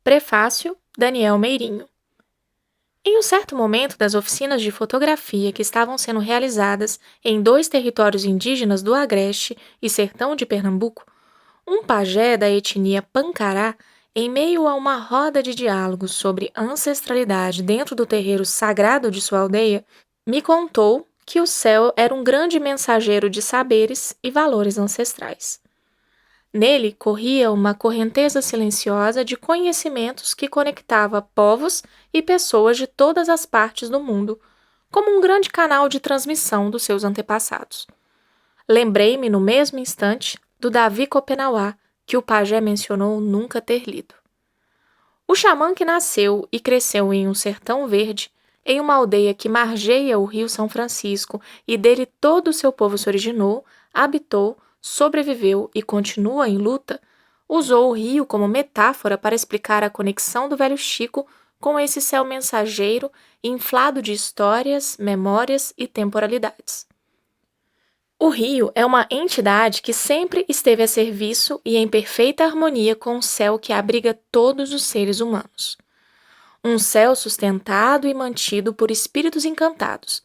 Prefácio, Daniel Meirinho. Em um certo momento das oficinas de fotografia que estavam sendo realizadas em dois territórios indígenas do Agreste e Sertão de Pernambuco, um pajé da etnia Pancará, em meio a uma roda de diálogos sobre ancestralidade dentro do terreiro sagrado de sua aldeia, me contou que o céu era um grande mensageiro de saberes e valores ancestrais. Nele corria uma correnteza silenciosa de conhecimentos que conectava povos e pessoas de todas as partes do mundo, como um grande canal de transmissão dos seus antepassados. Lembrei-me no mesmo instante do Davi Copenauá, que o pajé mencionou nunca ter lido. O xamã que nasceu e cresceu em um sertão verde, em uma aldeia que margeia o rio São Francisco e dele todo o seu povo se originou, habitou, sobreviveu e continua em luta, usou o rio como metáfora para explicar a conexão do velho Chico com esse céu mensageiro inflado de histórias, memórias e temporalidades. O rio é uma entidade que sempre esteve a serviço e em perfeita harmonia com o céu que abriga todos os seres humanos. Um céu sustentado e mantido por espíritos encantados,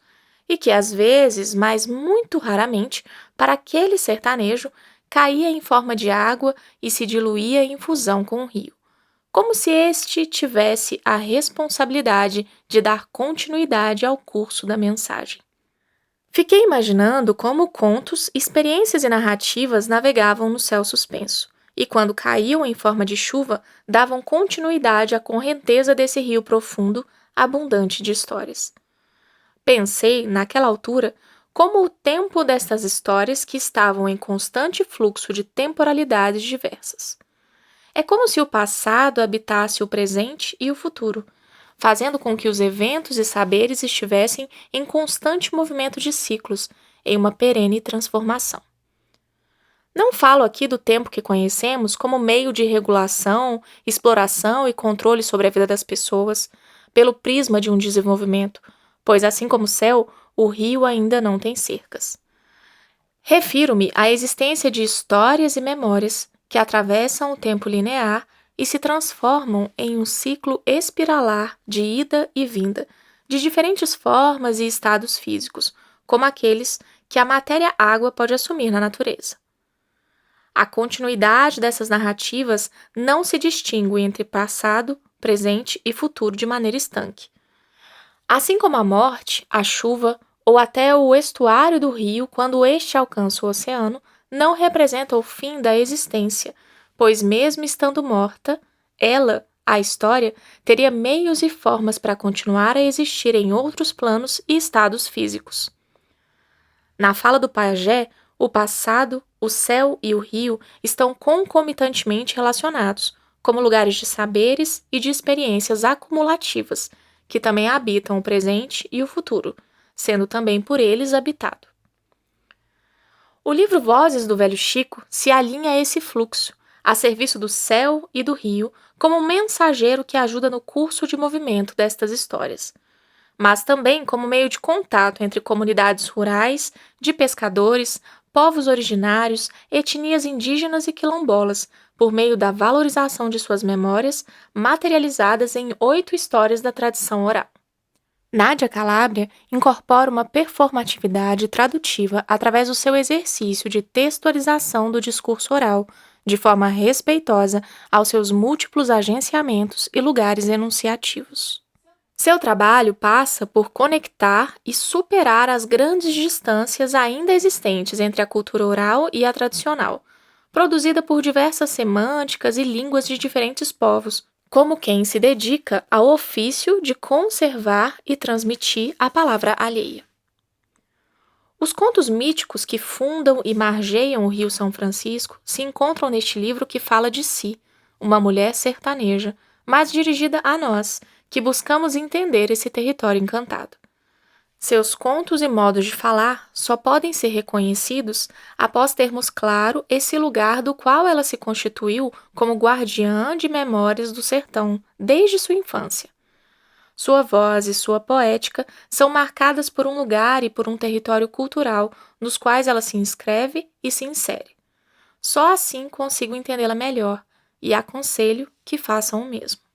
e que às vezes, mas muito raramente, para aquele sertanejo, caía em forma de água e se diluía em fusão com o rio, como se este tivesse a responsabilidade de dar continuidade ao curso da mensagem. Fiquei imaginando como contos, experiências e narrativas navegavam no céu suspenso, e quando caíam em forma de chuva, davam continuidade à correnteza desse rio profundo, abundante de histórias. Pensei, naquela altura, como o tempo destas histórias que estavam em constante fluxo de temporalidades diversas. É como se o passado habitasse o presente e o futuro, fazendo com que os eventos e saberes estivessem em constante movimento de ciclos, em uma perene transformação. Não falo aqui do tempo que conhecemos como meio de regulação, exploração e controle sobre a vida das pessoas, pelo prisma de um desenvolvimento, pois, assim como o céu, o rio ainda não tem cercas. Refiro-me à existência de histórias e memórias que atravessam o tempo linear e se transformam em um ciclo espiralar de ida e vinda, de diferentes formas e estados físicos, como aqueles que a matéria-água pode assumir na natureza. A continuidade dessas narrativas não se distingue entre passado, presente e futuro de maneira estanque. Assim como a morte, a chuva ou até o estuário do rio, quando este alcança o oceano, não representa o fim da existência, pois mesmo estando morta, ela, a história, teria meios e formas para continuar a existir em outros planos e estados físicos. Na fala do pajé, o passado, o céu e o rio estão concomitantemente relacionados, como lugares de saberes e de experiências acumulativas, que também habitam o presente e o futuro, sendo também por eles habitado. O livro Vozes do Velho Chico se alinha a esse fluxo, a serviço do céu e do rio, como um mensageiro que ajuda no curso de movimento destas histórias, mas também como meio de contato entre comunidades rurais, de pescadores, povos originários, etnias indígenas e quilombolas, por meio da valorização de suas memórias, materializadas em 8 histórias da tradição oral. Nádia Calabria incorpora uma performatividade tradutiva através do seu exercício de textualização do discurso oral, de forma respeitosa aos seus múltiplos agenciamentos e lugares enunciativos. Seu trabalho passa por conectar e superar as grandes distâncias ainda existentes entre a cultura oral e a tradicional, produzida por diversas semânticas e línguas de diferentes povos, como quem se dedica ao ofício de conservar e transmitir a palavra alheia. Os contos míticos que fundam e margeiam o Rio São Francisco se encontram neste livro que fala de si, uma mulher sertaneja, mas dirigida a nós, que buscamos entender esse território encantado. Seus contos e modos de falar só podem ser reconhecidos após termos claro esse lugar do qual ela se constituiu como guardiã de memórias do sertão desde sua infância. Sua voz e sua poética são marcadas por um lugar e por um território cultural nos quais ela se inscreve e se insere. Só assim consigo entendê-la melhor e aconselho que façam o mesmo.